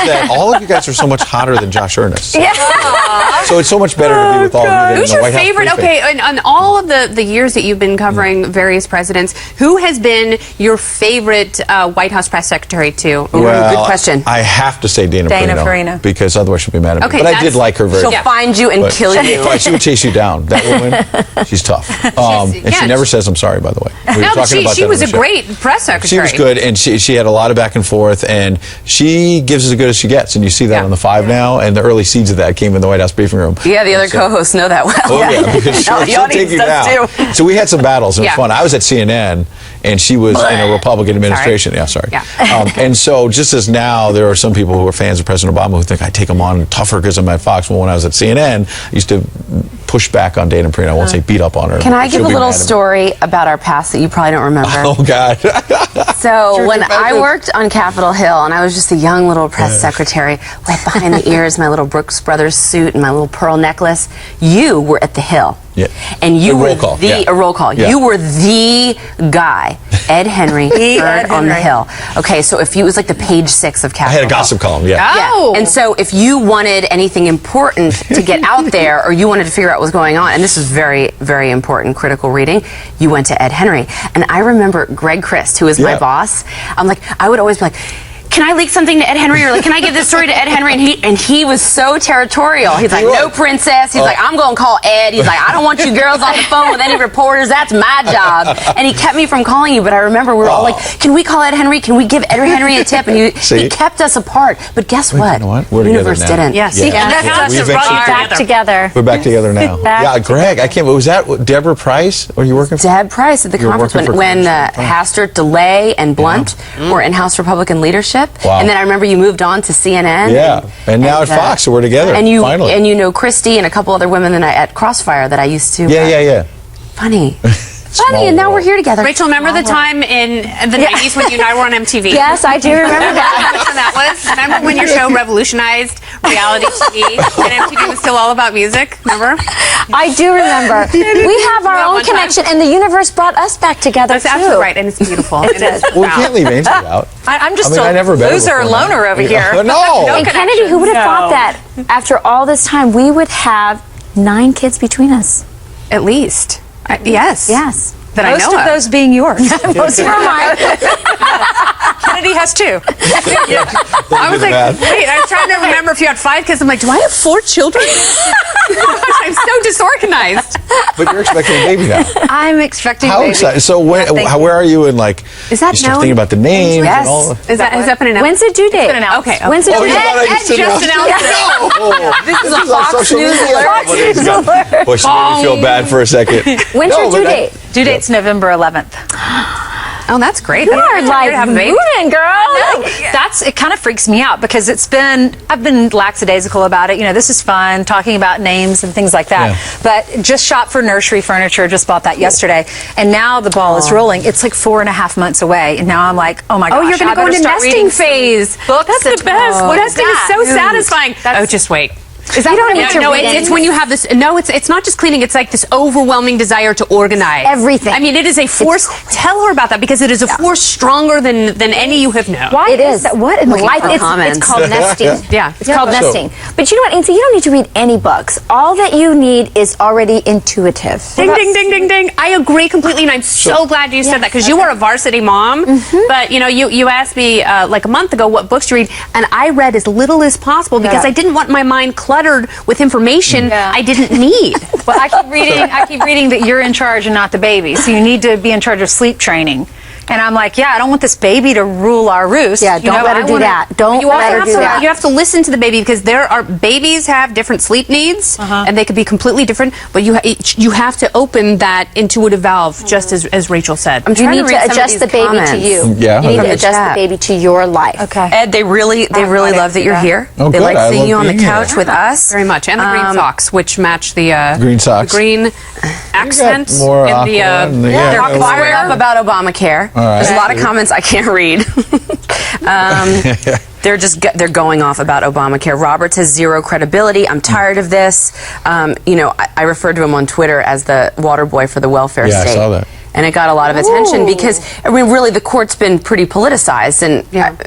that all of you guys are so much hotter than Josh Earnest. Yeah. So it's so much better to be with all of you than Who's in the your White House favorite? briefing. Okay, on all of the years that you've been covering various presidents, who has been your favorite White House press secretary too? Well, good question. I have to say Dana Perino, because otherwise she'll be mad at me. Okay, but I did like her very much. She'll find you and kill you. She would chase you down. That woman, she's tough. And she never says I'm sorry, by the way. We were No, but talking about she that was on a the show. great press secretary. She was good, and she had a lot of back and forth, and she gives as good as she gets, and you see that on the 5 now, and the early seeds of that came in the White House briefing room. Yeah, the other co-hosts know that well. Oh yeah, because No, the she'll take audience you does down. too. So we had some battles. It was fun. I was at CNN, and she was in a Republican administration. Sorry. Yeah, sorry. And so just as now, there are some people who are fans of President Obama who think I take him on tougher because I'm at Fox. Well, when I was at CNN, I used to push back on Dana Perino. I won't say beat up on her. Can I give She'll a be little mad at me. story about our past that you probably don't remember? Oh God. So when I worked on Capitol Hill, and I was just a young little press secretary, wet behind the ears, my little Brooks Brothers suit, and my little pearl necklace, you were at the Hill. Yeah. And you A were roll call, a roll call. Yeah. You were the guy, Ed Henry, heard on the Hill. Okay, so if you, it was like the page 6 of I Capitol had a Hill. gossip column. Yeah. Oh. And so if you wanted anything important to get out there, or you wanted to figure out what was going on, and this was very, very important, critical reading, you went to Ed Henry. And I remember Greg Christ, who was my boss. I'm like, I would always be like, can I leak something to Ed Henry, or like, can I give this story to Ed Henry? And he was so territorial. He's like, no, princess. He's like, I'm going to call Ed. He's like, I don't want you girls on the phone with any reporters. That's my job. And he kept me from calling you. But I remember we were all like, can we call Ed Henry? Can we give Ed Henry a tip? And he kept us apart. But guess what? You know what? We're The universe together now. didn't. Yes. Yeah. That's We what brought you eventually- together. We're back together now. Yeah, Greg, I can't. Was that Deborah Price? Are you working for? Deb Price at the You were conference working for when Congressman Price. Hastert, DeLay, and Blunt were in House Republican leadership. Wow. And then I remember you moved on to CNN. Yeah, and now at Fox, so we're together. And you finally. and you know Christy and a couple other women that at Crossfire that I used to. Yeah. Funny. Small Funny, and now world. we're here together. Rachel, remember the time in the 90s when you and I were on MTV? Yes, I do remember that. Which one that was? Remember when your show revolutionized reality TV and MTV was still all about music? Remember? I do remember. We have our Well, own one time- connection, and the universe brought us back together, That's too. absolutely right, and it's beautiful. It is. Well, we can't leave Ainsley out. I'm just I never a met her loser before now. loner over here. No. And Kennedy, who would have thought that after all this time, we would have 9 kids between us? At least. Yes. Yes. That I Most know of those being yours. Most of them are. Kennedy has 2. I was like, wait, I was trying to remember if you had 5 kids. I'm like, do I have 4 children? I'm so disorganized. But you're expecting a baby now. I'm expecting How baby. excited? So where are you in like? Is that you start known? thinking about the names Yes. and all. Has that been announced? When's the due date? been announced. Okay. When's the Oh, due you date? thought I Ed just announced it. Oh, this is a Fox social News media. alert. Boy, she made me feel bad for a second. When's your due date? Due date's November 11th. Oh, that's great. You are like have a baby. moving, girl. It kind of freaks me out because I've been lackadaisical about it. You know, this is fun, talking about names and things like that. Yeah. But just shop for nursery furniture, just bought that yesterday. And now the ball is rolling. It's like 4.5 months away. And now I'm like, oh my gosh. Oh, you're going to go into nesting phase. Books. That's the best. Nesting is so satisfying. Oh, just wait. Is that You don't need to no, read it's when you have this. No, it's not just cleaning. It's like this overwhelming desire to organize Everything. I mean, it is a force. Tell her about that because it is a force stronger than any you have known. Why It is. that? What in Looking life? for It's comments. called nesting. Yeah. It's called So- nesting. But you know what, Ainsley? You don't need to read any books. All that you need is already intuitive. Ding, ding, ding, ding, ding. I agree completely, and I'm so glad you said that because you are a varsity mom. But you asked me like a month ago what books to read, and I read as little as possible because I didn't want my mind cluttered with information I didn't need. Well, I keep reading that you're in charge and not the baby. So you need to be in charge of sleep training. And I'm like, yeah, I don't want this baby to rule our roost. Yeah, don't let her do that. Don't You also let her have do to, that. you have to listen to the baby because babies have different sleep needs and they could be completely different. But you have to open that intuitive valve, just as Rachel said. I'm You trying need to to read some of adjust these the baby comments. to you. Yeah. You need From to the adjust chat. the baby to your life. Okay. Ed, they really love that you're here. Oh, they good. like I seeing love you on the being couch here. with us. Very much, and the green socks, which match the Green socks. the green accent more in aqua the and They're a little fired up about Obamacare. right. There's a lot of comments I can't read. They're going off about Obamacare. Roberts has zero credibility. I'm tired of this. I referred to him on Twitter as the water boy for the welfare Yeah, I state. saw that. And it got a lot of attention because, I mean, really, the court's been pretty politicized. And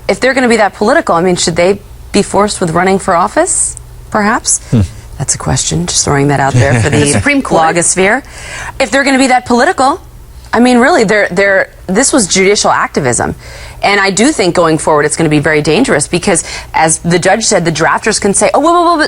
if they're going to be that political, I mean, should they be forced with running for office, perhaps? That's a question. Just throwing that out there for the Supreme Court blogosphere. If they're going to be that political, I mean, really, this was judicial activism. And I do think going forward it's going to be very dangerous because, as the judge said, the drafters can say, oh, whoa,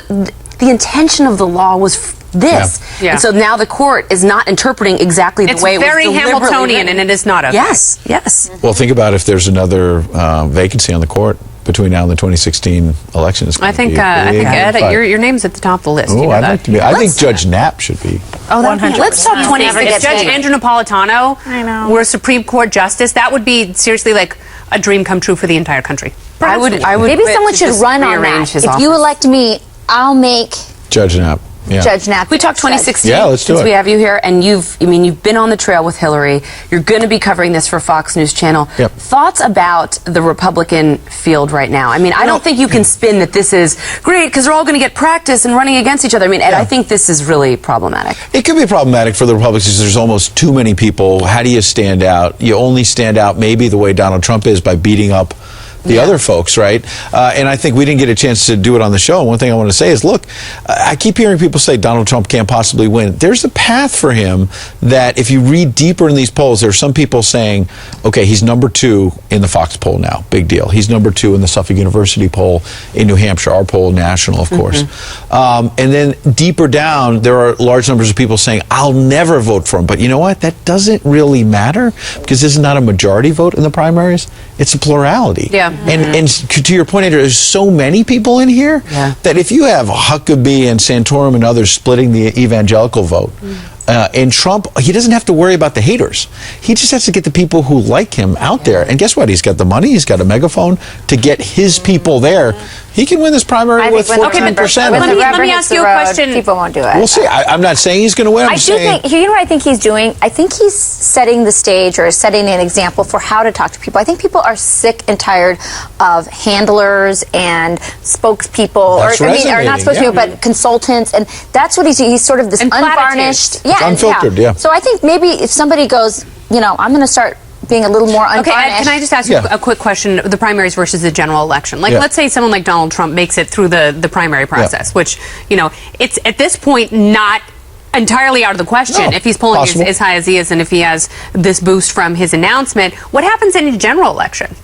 the intention of the law was this. Yeah. And so now the court is not interpreting exactly the way it was very deliberately Hamiltonian, written. and it is not okay. Yes, yes. Well, think about if there's another vacancy on the court between now and the 2016 election. I think Ed, your name's at the top of the list. Oh, you know I'd that. like to be. I think Judge Knapp should be. Oh, 100%. Let's talk 26. If Judge Andrew Napolitano were a Supreme Court justice, that would be seriously like a dream come true for the entire country. I would Maybe quit someone to should just run on rearrange that. his If office. you elect me, I'll make Judge Knapp. Yeah. Judge Knapp. We talked 2016. Yeah, let's do since it. we have you here, and you've been on the trail with Hillary. You're going to be covering this for Fox News Channel. Yep. Thoughts about the Republican field right now? I mean, I don't think you can spin that this is great because they're all going to get practice and running against each other. I mean, Ed, I think this is really problematic. It could be problematic for the Republicans because there's almost too many people. How do you stand out? You only stand out maybe the way Donald Trump is by beating up the other folks, right? And I think we didn't get a chance to do it on the show. One thing I want to say is, look, I keep hearing people say Donald Trump can't possibly win. There's a path for him that if you read deeper in these polls, there are some people saying, okay, he's number 2 in the Fox poll now. Big deal. He's number 2 in the Suffolk University poll in New Hampshire, our poll national, of course. And then deeper down, there are large numbers of people saying, I'll never vote for him. But you know what? That doesn't really matter because this is not a majority vote in the primaries. It's a plurality. Yeah. And to your point, Andrew, there's so many people in here that if you have Huckabee and Santorum and others splitting the evangelical vote, and Trump, he doesn't have to worry about the haters. He just has to get the people who like him out there. And guess what? He's got the money, he's got a megaphone to get his people there. He can win this primary with 14%. Let me ask you a question. People won't do it. We'll see. I'm not saying he's going to win. I'm I do saying, think, you know what I think he's doing? I think he's setting the stage or setting an example for how to talk to people. I think people are sick and tired of handlers and spokespeople, That's or resonating, not spokespeople, but consultants, and that's what he's sort of this And unvarnished, platitudes. Unfiltered, yeah. So I think maybe if somebody goes, I'm going to start being a little more unvarnished. Okay, Ed, can I just ask you a quick question? The primaries versus the general election. Like, let's say someone like Donald Trump makes it through the primary process, which, it's at this point not entirely out of the question if he's polling as high as he is and if he has this boost from his announcement. What happens in a general election?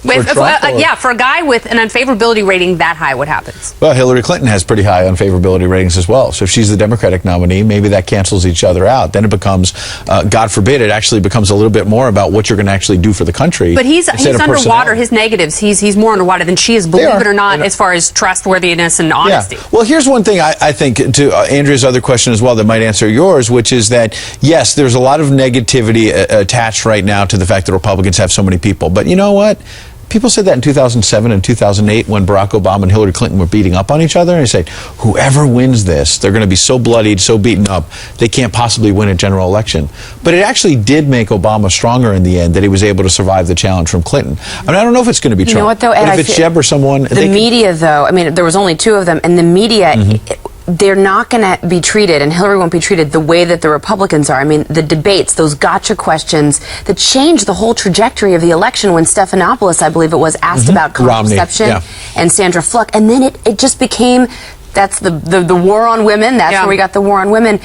For a guy with an unfavorability rating that high, what happens? Well, Hillary Clinton has pretty high unfavorability ratings as well. So if she's the Democratic nominee, maybe that cancels each other out. Then it becomes, God forbid, it actually becomes a little bit more about what you're going to actually do for the country. But he's underwater. His negatives, he's more underwater than she is, believe it or not, as far as trustworthiness and honesty. Yeah. Well, here's one thing I think to Andrea's other question as well that might answer yours, which is that, yes, there's a lot of negativity attached right now to the fact that Republicans have so many people. But you know what? People said that in 2007 and 2008 when Barack Obama and Hillary Clinton were beating up on each other. And they said, whoever wins this, they're going to be so bloodied, so beaten up, they can't possibly win a general election. But it actually did make Obama stronger in the end that he was able to survive the challenge from Clinton. I mean, I don't know if it's going to be Trump. You know what, though, Ed, but if it's Jeb or someone... The media, though, I mean, there was only 2 of them, and the media... They're not going to be treated, and Hillary won't be treated the way that the Republicans are. I mean, the debates, those gotcha questions that changed the whole trajectory of the election when Stephanopoulos, I believe it was, asked about contraception and Sandra Fluck. And then it just became, that's the war on women. That's where we got the war on women.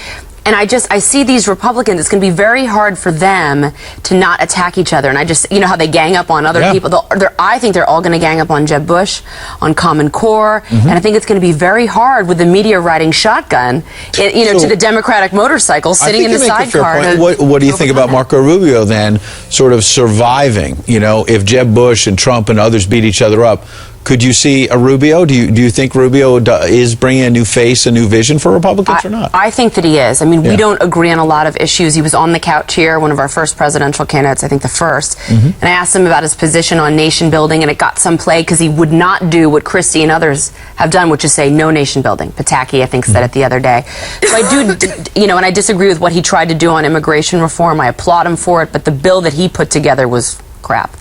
And I see these Republicans, it's going to be very hard for them to not attack each other. And I just, how they gang up on other people. I think they're all going to gang up on Jeb Bush, on Common Core. And I think it's going to be very hard with the media riding shotgun, to the Democratic motorcycle sitting in the sidecar. What do you think about Marco Rubio then sort of surviving? If Jeb Bush and Trump and others beat each other up, could you see a Rubio? Do you think Rubio is bringing a new face, a new vision for Republicans or not? I think that he is. I mean, we don't agree on a lot of issues. He was on the couch here, one of our first presidential candidates, I think the first. And I asked him about his position on nation building, and it got some play because he would not do what Christie and others have done, which is say no nation building. Pataki, I think, said it the other day. So I do, and I disagree with what he tried to do on immigration reform. I applaud him for it, but the bill that he put together was crap.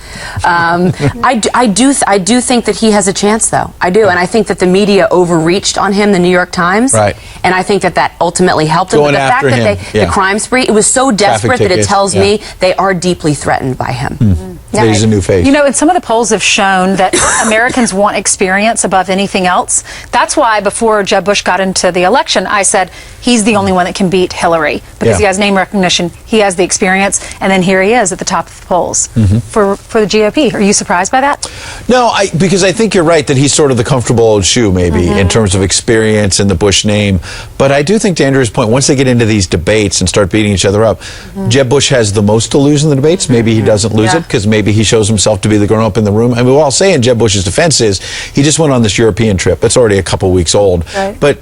I do think that he has a chance, though. I do, and I think that the media overreached on him, the New York Times, and I think that ultimately helped him. But the fact that the crime spree, it was so desperate that it tells me they are deeply threatened by him. that he's a new face. You know, and some of the polls have shown that Americans want experience above anything else. That's why before Jeb Bush got into the election, I said he's the only one that can beat Hillary because he has name recognition, he has the experience, and then here he is at the top of the polls for the GOP. Are you surprised by that? No, because I think you're right that he's sort of the comfortable old shoe, maybe, in terms of experience and the Bush name. But I do think, to Andrew's point, once they get into these debates and start beating each other up, Jeb Bush has the most to lose in the debates. Maybe he doesn't lose it because maybe he shows himself to be the grown-up in the room. I mean, what I'll say in Jeb Bush's defense is he just went on this European trip. It's already a couple weeks old. Right. But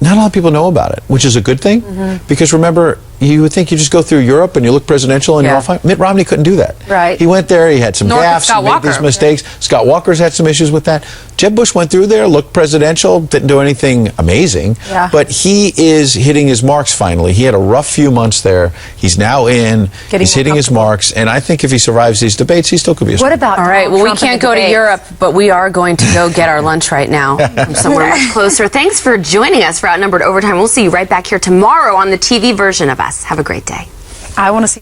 not a lot of people know about it, which is a good thing. Because remember, you would think you just go through Europe and you look presidential and you're all fine. Mitt Romney couldn't do that. Right. He went there, he had some Nor could gaffes, Scott he made Walker. these mistakes. Scott Walker's had some issues with that. Jeb Bush went through there, looked presidential, didn't do anything amazing. Yeah. But he is hitting his marks finally. He had a rough few months there. He's now in. He's hitting his marks. And I think if he survives these debates, he still could be a What about All right, Donald well, we Trump in can't the go to debates? Europe, but we are going to go get our lunch right now from somewhere much closer. Thanks for joining us for Outnumbered Overtime. We'll see you right back here tomorrow on the TV version of us. Have a great day. I want to see.